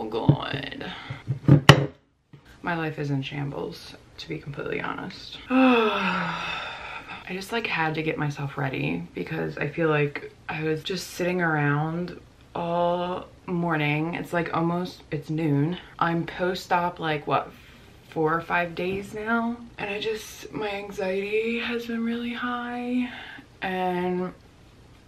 God. My life is in shambles, to be completely honest. I just like had to get myself ready because I feel like I was just sitting around all morning. It's like it's noon. I'm post-op like what, 4 or 5 days now, and my anxiety has been really high, and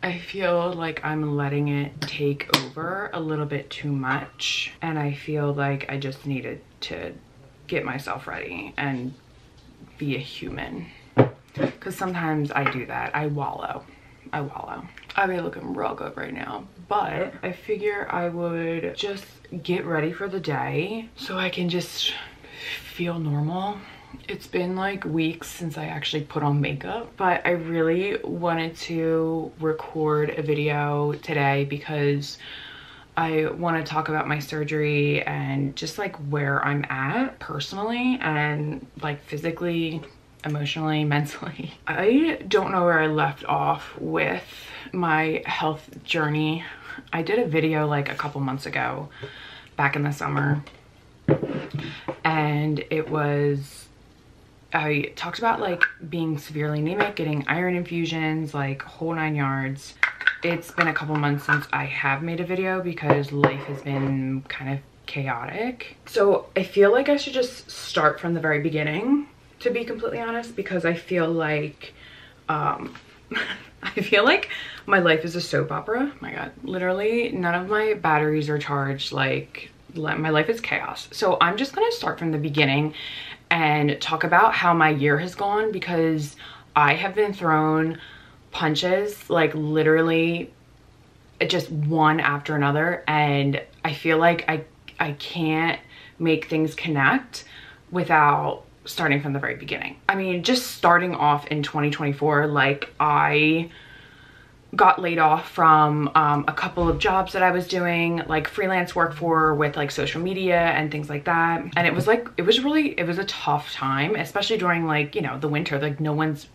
I feel like I'm letting it take over a little bit too much, and I feel like I just needed to get myself ready and be a human, because sometimes I do that. I wallow. I mean, looking real good right now, but I figure I would just get ready for the day so I can just feel normal. It's been like weeks since I actually put on makeup, but I really wanted to record a video today because I want to talk about my surgery and just like where I'm at personally and like physically, emotionally, mentally. I don't know where I left off with my health journey. I did a video like a couple months ago back in the summer, and I talked about like being severely anemic, getting iron infusions, like whole 9 yards. It's been a couple months since I have made a video because life has been kind of chaotic. So I feel like I should just start from the very beginning, to be completely honest, because I feel like I feel like my life is a soap opera. Oh my God, literally none of my batteries are charged. Like my life is chaos. So I'm just gonna start from the beginning and talk about how my year has gone, because I have been thrown punches like literally just one after another, and I feel like I can't make things connect without starting from the very beginning. I mean, just starting off in 2024, like I got laid off from a couple of jobs that I was doing, like freelance work for with like social media and things like that. And it was a tough time, especially during like, you know, the winter. Like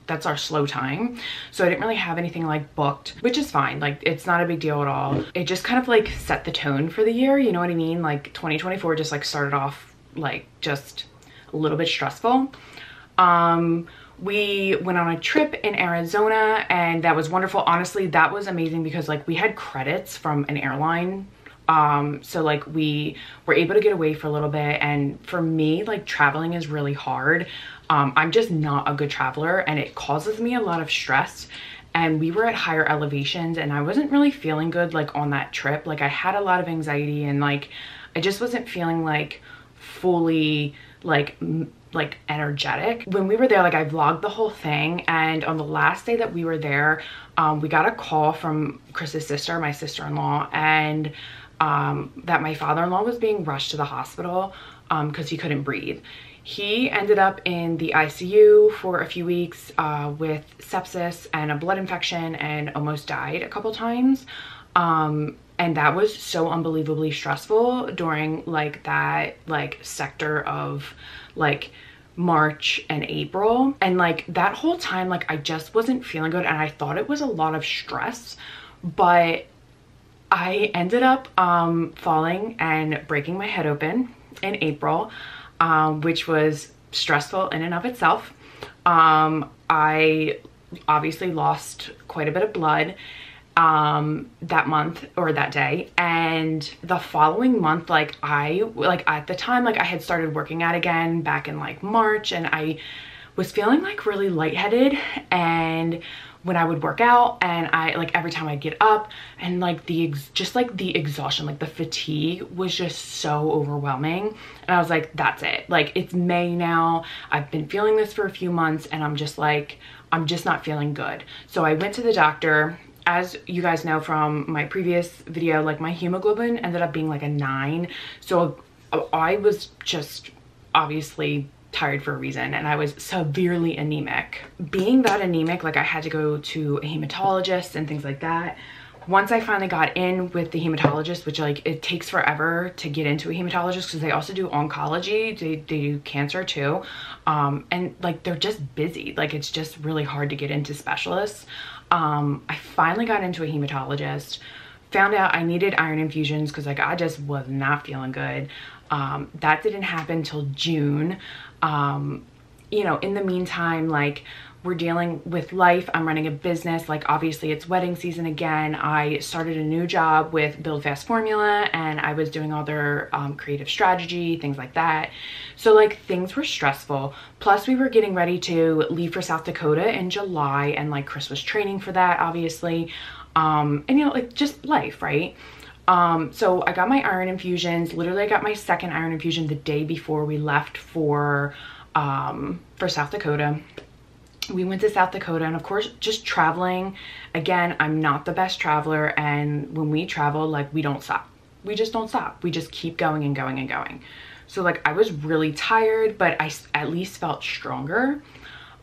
that's our slow time. So I didn't really have anything like booked, which is fine. Like it's not a big deal at all. It just kind of like set the tone for the year. You know what I mean? Like 2024 just like started off like just a little bit stressful. We went on a trip in Arizona, and that was wonderful. Honestly, that was amazing because like we had credits from an airline. So like we were able to get away for a little bit. And for me, like traveling is really hard. I'm just not a good traveler, and it causes me a lot of stress. And we were at higher elevations, and I wasn't really feeling good like on that trip. Like I had a lot of anxiety, and like I just wasn't feeling like fully like energetic. When we were there, like I vlogged the whole thing, and on the last day that we were there, we got a call from Chris's sister, my sister-in-law, and that my father-in-law was being rushed to the hospital because he couldn't breathe. He ended up in the ICU for a few weeks with sepsis and a blood infection, and almost died a couple times. And that was so unbelievably stressful during like that like sector of like March and April. And like that whole time, like I just wasn't feeling good, and I thought it was a lot of stress, but I ended up falling and breaking my head open in April, which was stressful in and of itself. I obviously lost quite a bit of blood that month or that day, and the following month, like at the time, like I had started working out again back in like March, and I was feeling like really lightheaded. And when I would work out, and I like every time I get up, and like the exhaustion, like the fatigue was just so overwhelming. And I was like, that's it, like it's May now, I've been feeling this for a few months, and I'm just not feeling good. So I went to the doctor. As you guys know from my previous video, like my hemoglobin ended up being like a 9. So I was just obviously tired for a reason, and I was severely anemic. Being that anemic, like I had to go to a hematologist and things like that. Once I finally got in with the hematologist, which like it takes forever to get into a hematologist because they also do oncology, they do cancer too, and like they're just busy. Like it's just really hard to get into specialists. I finally got into a hematologist, found out I needed iron infusions because like I just was not feeling good. That didn't happen till June. You know, in the meantime, like we're dealing with life. I'm running a business. Like obviously it's wedding season again. I started a new job with Build Fast Formula and I was doing all their creative strategy, things like that. So like things were stressful. Plus we were getting ready to leave for South Dakota in July and like Chris was training for that obviously. And you know, like just life, right? So I got my iron infusions. Literally I got my second iron infusion the day before we left for South Dakota. We went to South Dakota and of course just traveling. Again, I'm not the best traveler, and when we travel, like we don't stop. We just don't stop. We just keep going and going and going. So like I was really tired, but I at least felt stronger.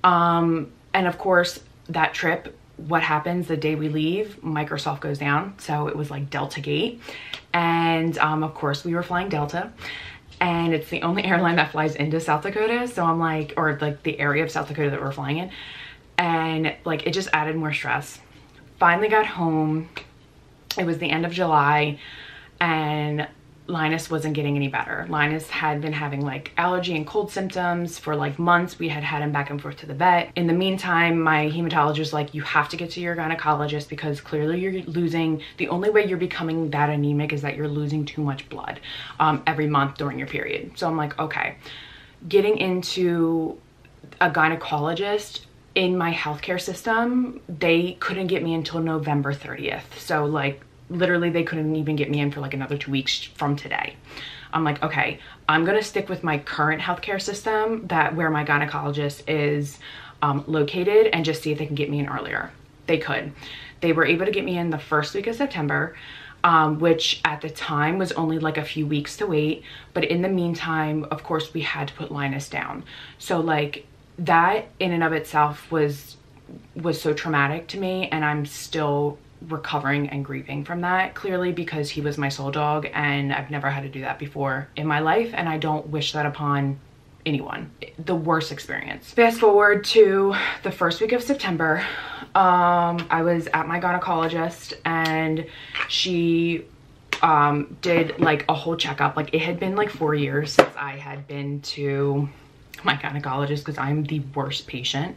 And of course that trip, what happens the day we leave, Microsoft goes down. So it was like Delta Gate. And of course we were flying Delta. And it's the only airline that flies into South Dakota. So I'm like, or like the area of South Dakota that we're flying in. And like, it just added more stress. Finally got home. It was the end of July and Linus wasn't getting any better. Linus had been having like allergy and cold symptoms for like months. We had had him back and forth to the vet. In the meantime, my hematologist was like, you have to get to your gynecologist because clearly you're losing, the only way you're becoming that anemic is that you're losing too much blood every month during your period. So I'm like, okay. Getting into a gynecologist in my healthcare system, they couldn't get me until November 30th. So like, literally they couldn't even get me in for like another 2 weeks from today. I'm like, okay, I'm gonna stick with my current healthcare system, that where my gynecologist is located, and just see if they can get me in earlier. They could. They were able to get me in the first week of September, which at the time was only like a few weeks to wait. But in the meantime, of course, we had to put Linus down. So like that in and of itself was so traumatic to me, and I'm still recovering and grieving from that, clearly because he was my soul dog and I've never had to do that before in my life, and I don't wish that upon anyone. The worst experience. Fast forward to the first week of September. I was at my gynecologist and she did like a whole checkup. Like it had been like 4 years since I had been to my gynecologist because I'm the worst patient.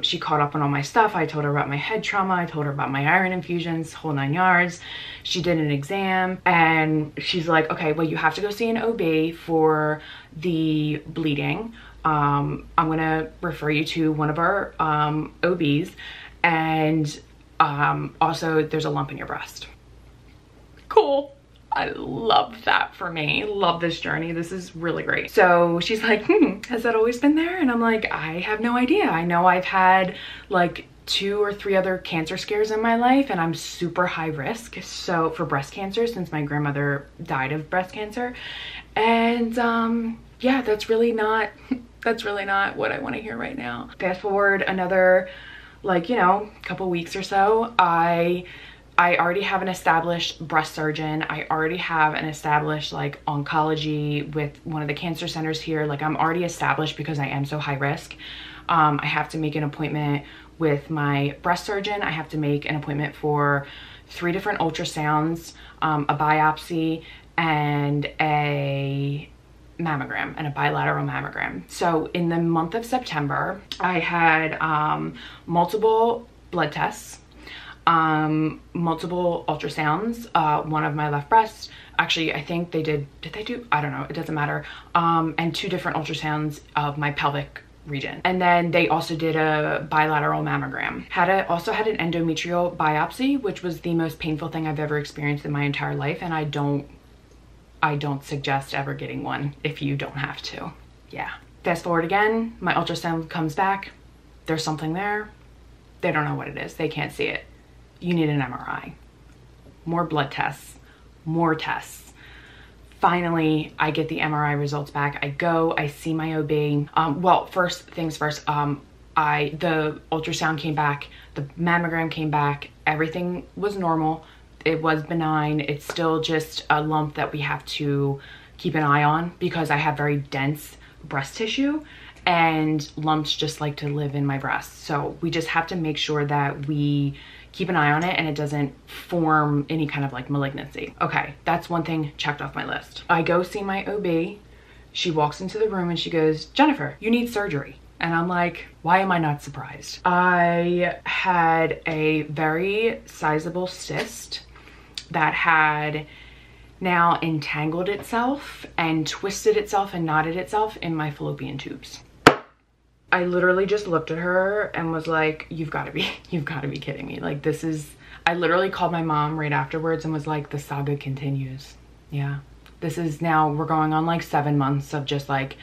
She caught up on all my stuff. I told her about my head trauma. I told her about my iron infusions, whole 9 yards. She did an exam and she's like, okay, well, you have to go see an OB for the bleeding. I'm gonna refer you to one of our OBs, and also there's a lump in your breast. Cool. I love that for me. Love this journey. This is really great. So she's like, has that always been there? And I'm like, I have no idea. I know I've had like 2 or 3 other cancer scares in my life, and I'm super high risk. So for breast cancer, since my grandmother died of breast cancer. And yeah, that's really not what I want to hear right now. Fast forward another, like, you know, couple weeks or so, I already have an established breast surgeon. I already have an established like oncology with one of the cancer centers here. Like I'm already established because I am so high risk. I have to make an appointment with my breast surgeon. I have to make an appointment for 3 different ultrasounds, a biopsy, and a mammogram, and a bilateral mammogram. So in the month of September, I had multiple blood tests, multiple ultrasounds, one of my left breast. Actually, I think they did they do? I don't know, it doesn't matter. And 2 different ultrasounds of my pelvic region. And then they also did a bilateral mammogram. Also had an endometrial biopsy, which was the most painful thing I've ever experienced in my entire life. And I don't suggest ever getting one if you don't have to. Yeah. Fast forward again, my ultrasound comes back. There's something there. They don't know what it is. They can't see it. You need an MRI. More blood tests, more tests. Finally, I get the MRI results back. I go, I see my OB. Well, first things first, the ultrasound came back, the mammogram came back, everything was normal. It was benign. It's still just a lump that we have to keep an eye on because I have very dense breast tissue and lumps just like to live in my breast. So we just have to make sure that we keep an eye on it and it doesn't form any kind of like malignancy. Okay, that's one thing checked off my list. I go see my OB. She walks into the room and she goes, Jennifer, you need surgery. And I'm like, why am I not surprised? I had a very sizable cyst that had now entangled itself and twisted itself and knotted itself in my fallopian tubes. I literally just looked at her and was like, you've got to be kidding me. Like, this is, I literally called my mom right afterwards and was like, the saga continues. Yeah, this is now, we're going on like 7 months of just like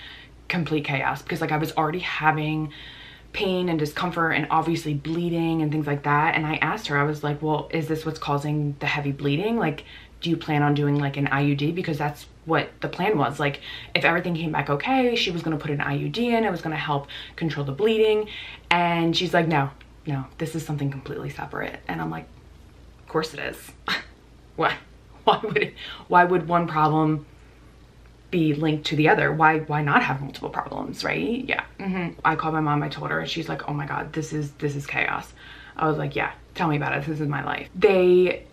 complete chaos, because like I was already having pain and discomfort and obviously bleeding and things like that. And I asked her, I was like, well, is this what's causing the heavy bleeding? Like, do you plan on doing like an IUD? Because that's what the plan was. Like, if everything came back okay, she was going to put an IUD in. It was going to help control the bleeding. And she's like, no, this is something completely separate. And I'm like, of course it is. What? Why would one problem be linked to the other? Why not have multiple problems, right? Yeah. I called my mom, I told her, and she's like, oh my God, this is chaos. I was like, yeah, tell me about it. This is my life. They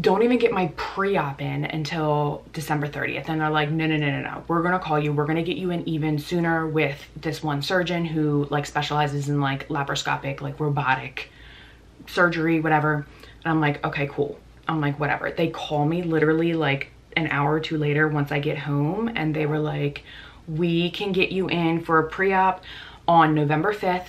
don't even get my pre-op in until December 30th. And they're like, no. We're gonna call you. We're gonna get you in even sooner with this one surgeon who like specializes in like laparoscopic, like robotic surgery, whatever. And I'm like, okay, cool. I'm like, whatever. They call me literally like an hour or two later once I get home, and they were like, we can get you in for a pre-op on November 5th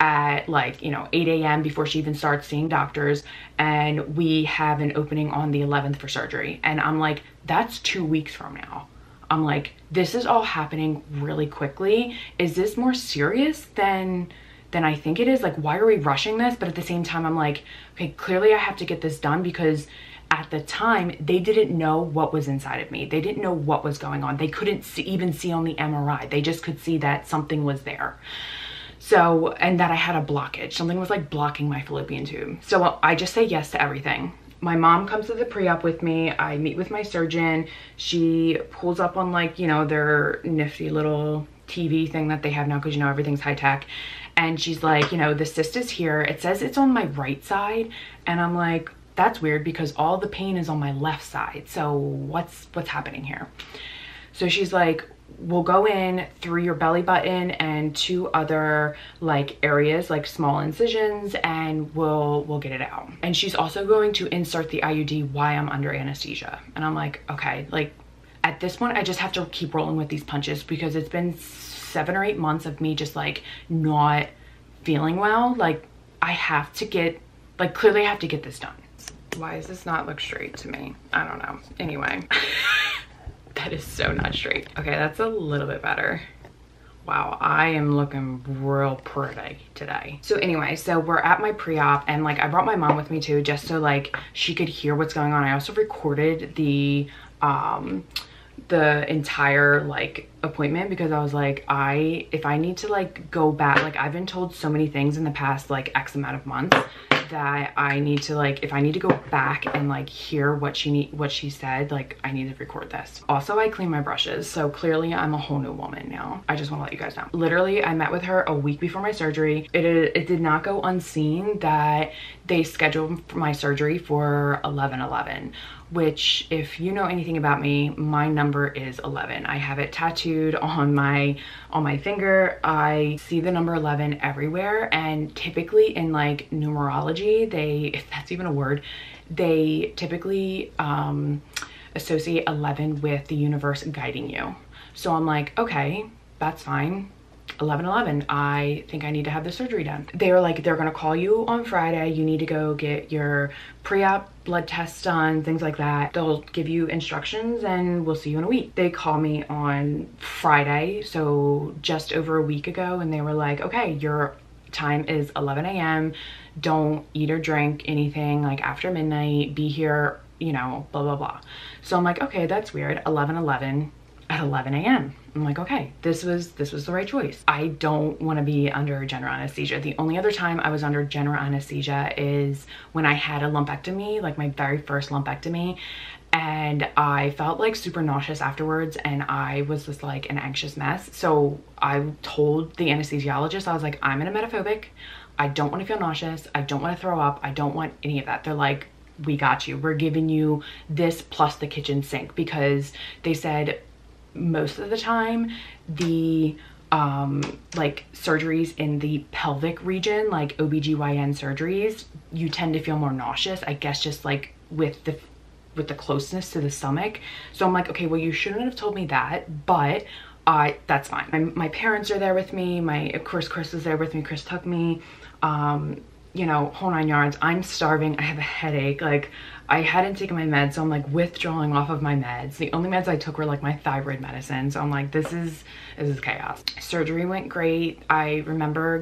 at like, 8 a.m. before she even starts seeing doctors, and we have an opening on the 11th for surgery. And I'm like, that's 2 weeks from now. I'm like, this is all happening really quickly. Is this more serious than I think it is? Like, why are we rushing this? But at the same time, I'm like, okay, clearly I have to get this done, because at the time, they didn't know what was inside of me. They didn't know what was going on. They couldn't even see on the MRI. They just could see that something was there. So, and that I had a blockage. Something was like blocking my fallopian tube. So I just say yes to everything. My mom comes to the pre-op with me. I meet with my surgeon. She pulls up on like, their nifty little TV thing that they have now, because everything's high tech. And she's like, the cyst is here. It says it's on my right side. And I'm like, that's weird, because all the pain is on my left side. So what's happening here? So she's like, we'll go in through your belly button and 2 other like areas, like small incisions, and we'll get it out. And she's also going to insert the IUD while I'm under anesthesia. And I'm like, okay, like at this point, I just have to keep rolling with these punches, because it's been 7 or 8 months of me just like not feeling well. Like, I have to get, like, clearly I have to get this done. Why does this not look straight to me? I don't know. Anyway, that is so not straight. Okay, that's a little bit better. Wow, I am looking real pretty today. So anyway, so we're at my pre-op, and like I brought my mom with me too, just so like she could hear what's going on. I also recorded the entire like appointment, because I was like, if I need to like go back, like I've been told so many things in the past like X amount of months, that I need to like, if I need to go back and like hear what she said, like I need to record this. Also, I clean my brushes, so clearly I'm a whole new woman now. I just want to let you guys know. Literally, I met with her a week before my surgery. It did not go unseen that they scheduled my surgery for 11/11, which, if you know anything about me, my number is 11. I have it tattooed on my finger. I see the number 11 everywhere, and typically in like numerology, if that's even a word, they typically associate 11 with the universe guiding you. So I'm like, okay, that's fine. 11/11, I think I need to have the surgery done. They were like, they're gonna call you on Friday. You need to go get your pre-op blood tests done, things like that. They'll give you instructions and we'll see you in a week. They call me on Friday, so just over a week ago, and they were like, okay, your time is 11 a.m. Don't eat or drink anything like after midnight. Be here, blah, blah, blah. So I'm like, okay, that's weird. 11/11 at 11 a.m. I'm like, okay, this was the right choice. I don't want to be under general anesthesia. The only other time I was under general anesthesia is when I had a lumpectomy, like my very first lumpectomy, and I felt like super nauseous afterwards, and I was just like an anxious mess. So I told the anesthesiologist, I was like, I'm an emetophobic. I don't want to feel nauseous. I don't want to throw up. I don't want any of that. They're like, we got you. We're giving you this plus the kitchen sink, because they said most of the time the like surgeries in the pelvic region, like OBGYN surgeries, you tend to feel more nauseous, I guess, just like with the closeness to the stomach. So I'm like, okay, well, you shouldn't have told me that, but that's fine. My parents are there with me. Of course, Chris was there with me. Chris took me, you know, whole 9 yards. I'm starving. I have a headache. Like, I hadn't taken my meds, so I'm like withdrawing off of my meds. The only meds I took were like my thyroid medicine. So I'm like, this is chaos. Surgery went great. I remember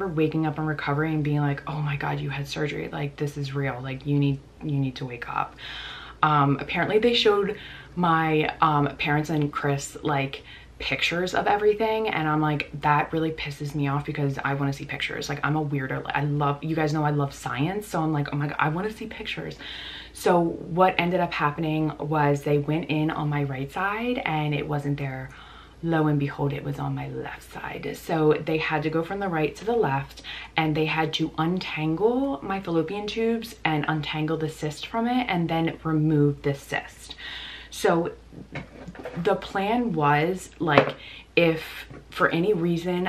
waking up and recovering and being like, oh my God, you had surgery. Like, this is real. Like, you need to wake up. Apparently they showed my parents and Chris like pictures of everything, and I'm like, that really pisses me off because I want to see pictures. Like, I'm a weirdo. You guys know I love science, so I'm like, oh my God, I want to see pictures. So what ended up happening was they went in on my right side and it wasn't there. Lo and behold, it was on my left side. So they had to go from the right to the left, and they had to untangle my fallopian tubes and untangle the cyst from it, and then remove the cyst. So the plan was, like, if for any reason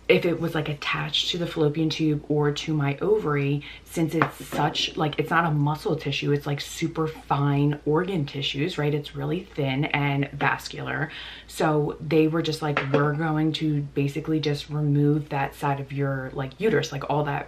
if it was like attached to the fallopian tube or to my ovary, since it's such, like, it's not a muscle tissue, it's like super fine organ tissues, right? It's really thin and vascular. So they were just like, we're going to basically just remove that side of your like uterus, like all that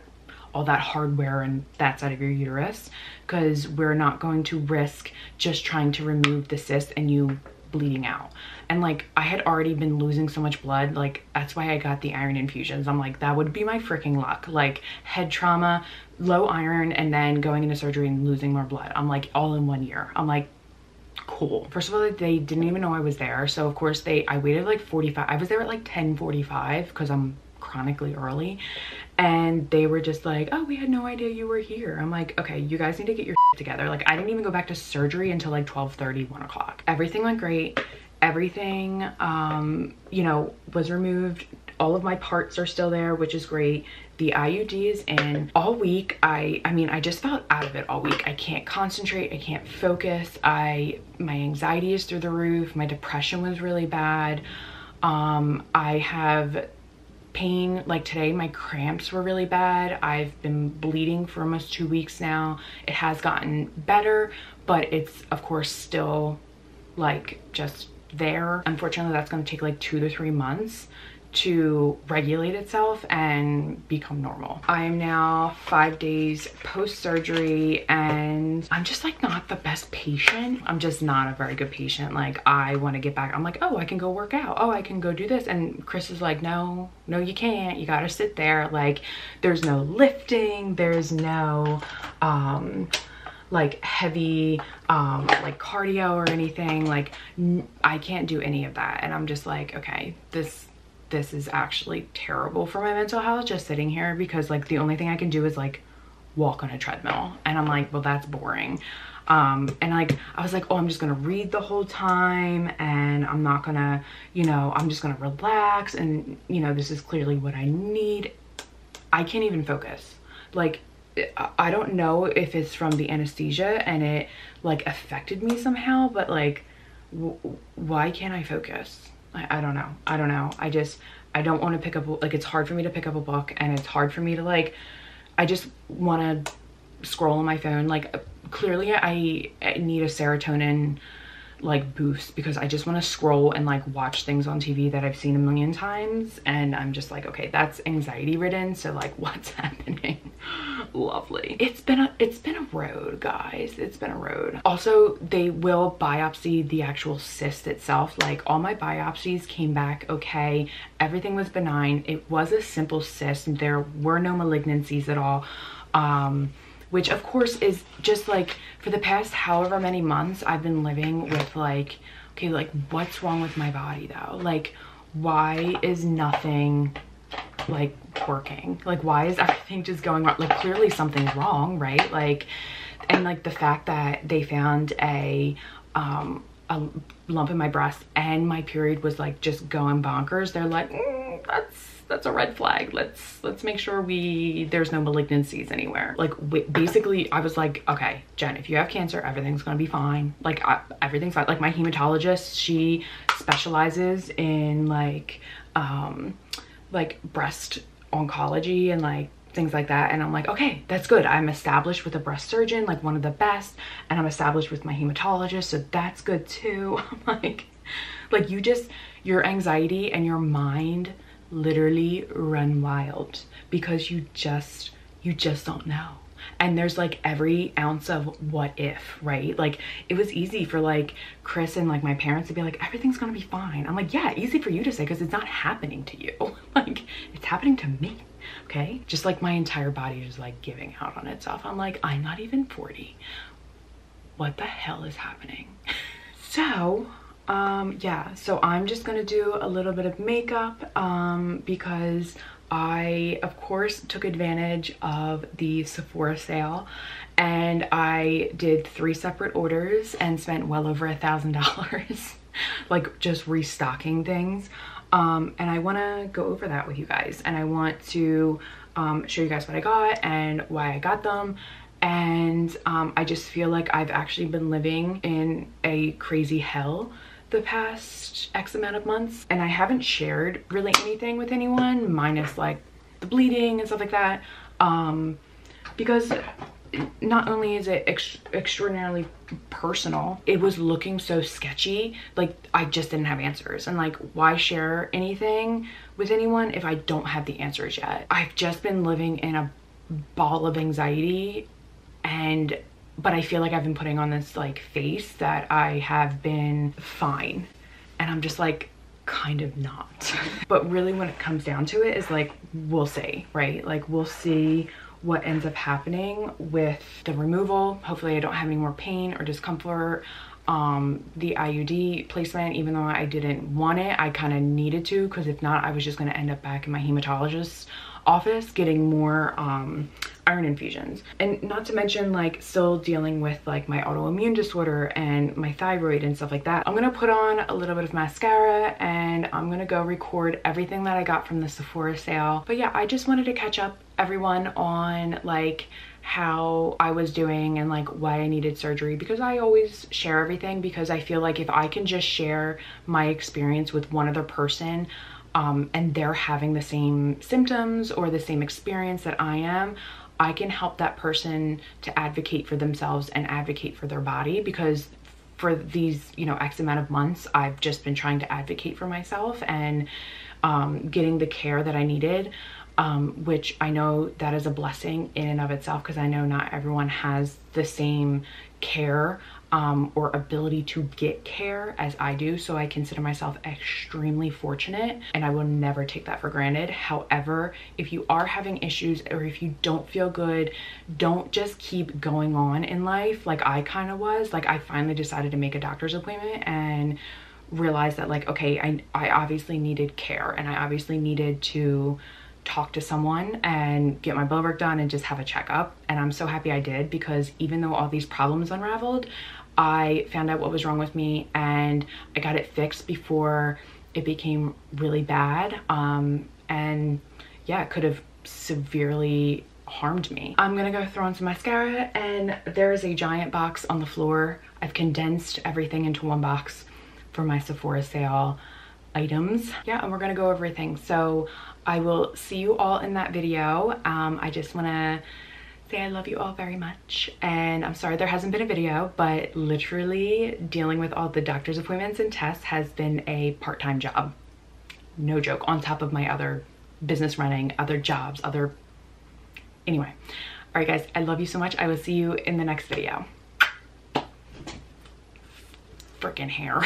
hardware and that side of your uterus, because we're not going to risk just trying to remove the cyst and you bleeding out. And like, I had already been losing so much blood, like that's why I got the iron infusions. I'm like, that would be my freaking luck. Like, head trauma, low iron, and then going into surgery and losing more blood. I'm like, all in 1 year. I'm like, cool. First of all, they didn't even know I was there. So of course I waited like 45. I was there at like 10:45 because I'm chronically early, and they were just like, oh, we had no idea you were here. I'm like, okay, you guys need to get your shit together. Like, I didn't even go back to surgery until like 12:30, 1 o'clock. Everything went great. Everything you know, was removed. All of my parts are still there, which is great. The IUD is in. All week I mean, I just felt out of it all week. I can't concentrate, I can't focus. My anxiety is through the roof. My depression was really bad. I have pain. Like today, my cramps were really bad. I've been bleeding for almost 2 weeks now. It has gotten better, but it's of course still like just there. Unfortunately, that's going to take like 2 to 3 months to regulate itself and become normal. I am now 5 days post-surgery, and I'm just like not the best patient. I'm just not a very good patient. Like, I want to get back. I'm like, oh, I can go work out. Oh, I can go do this. And Chris is like, no, you can't. You got to sit there. Like, there's no lifting. There's no like heavy like cardio or anything. Like, I can't do any of that. And I'm just like, okay, this is actually terrible for my mental health, just sitting here, because like the only thing I can do is like walk on a treadmill, and I'm like, well, that's boring. And like, I was like, oh, I'm just gonna read the whole time, and I'm not gonna, you know, I'm just gonna relax, and you know, this is clearly what I need. I can't even focus. Like, I don't know if it's from the anesthesia and it like affected me somehow, but like, why can't I focus? I don't know. I don't want to pick up, like, it's hard for me to pick up a book, and it's hard for me to like, I just want to scroll on my phone. Like, clearly I need a serotonin like boost, because I just want to scroll and like watch things on TV that I've seen a million times, and I'm just like, okay, that's anxiety ridden, so like, what's happening? Lovely. It's been a road, guys. It's been a road. Also, they will biopsy the actual cyst itself. Like, all my biopsies came back okay. Everything was benign. It was a simple cyst. There were no malignancies at all. Which of course is just like, for the past however many months I've been living with like, okay, like, what's wrong with my body though? Like, why is nothing like working? Like, why is everything just going wrong? Like, clearly something's wrong, right? Like, and like the fact that they found a a lump in my breast and my period was like just going bonkers, they're like, that's a red flag. Let's make sure there's no malignancies anywhere. Like basically I was like, okay, Jen, if you have cancer, everything's gonna be fine. Like everything's fine. Like my hematologist, she specializes in like breast oncology and like things like that. And I'm like, okay, that's good. I'm established with a breast surgeon, like one of the best, and I'm established with my hematologist, so that's good too. I'm like your anxiety and your mind literally run wild because you just don't know. And there's like every ounce of what if, right? Like it was easy for like Chris and like my parents to be like, everything's gonna be fine. I'm like, yeah, easy for you to say because it's not happening to you. Like it's happening to me, okay? Just like my entire body is like giving out on itself. I'm like, I'm not even 40. What the hell is happening? So yeah, so I'm just gonna do a little bit of makeup because I of course took advantage of the Sephora sale and I did 3 separate orders and spent well over $1,000 like just restocking things. And I want to go over that with you guys, and I want to show you guys what I got and why I got them. And I just feel like I've actually been living in a crazy hell the past X amount of months, and I haven't shared really anything with anyone minus like the bleeding and stuff like that, because not only is it extraordinarily personal, it was looking so sketchy. Like I just didn't have answers, and like why share anything with anyone if I don't have the answers yet? I've just been living in a ball of anxiety, but I feel like I've been putting on this like face that I have been fine, and I'm just like kind of not. But really when it comes down to it is like, we'll see, right? Like we'll see what ends up happening with the removal. Hopefully I don't have any more pain or discomfort. The IUD placement, even though I didn't want it, I kind of needed to, because if not I was just going to end up back in my hematologist's office getting more iron infusions. And not to mention like still dealing with like my autoimmune disorder and my thyroid and stuff like that. I'm gonna put on a little bit of mascara and I'm gonna go record everything that I got from the Sephora sale. But yeah, I just wanted to catch up everyone on like how I was doing and like why I needed surgery, because I always share everything, because I feel like if I can just share my experience with one other person and they're having the same symptoms or the same experience that I am, I can help that person to advocate for themselves and advocate for their body. Because for these, you know, X amount of months, I've just been trying to advocate for myself and getting the care that I needed, which I know that is a blessing in and of itself, because I know not everyone has the same care or ability to get care as I do. So I consider myself extremely fortunate, and I will never take that for granted. However, if you are having issues or if you don't feel good, don't just keep going on in life like I kind of was. Like I finally decided to make a doctor's appointment and realized that like, okay, I obviously needed care, and I obviously needed to talk to someone and get my blood work done and just have a checkup. And I'm so happy I did, because even though all these problems unraveled, I found out what was wrong with me and I got it fixed before it became really bad. And yeah, it could have severely harmed me. I'm gonna go throw on some mascara, and there is a giant box on the floor. I've condensed everything into one box for my Sephora sale items. Yeah, and we're gonna go over everything. So I will see you all in that video. I just wanna say I love you all very much, and I'm sorry there hasn't been a video, but literally dealing with all the doctor's appointments and tests has been a part-time job. No joke, on top of my other business running, other jobs, anyway. All right guys, I love you so much. I will see you in the next video. Freaking hair.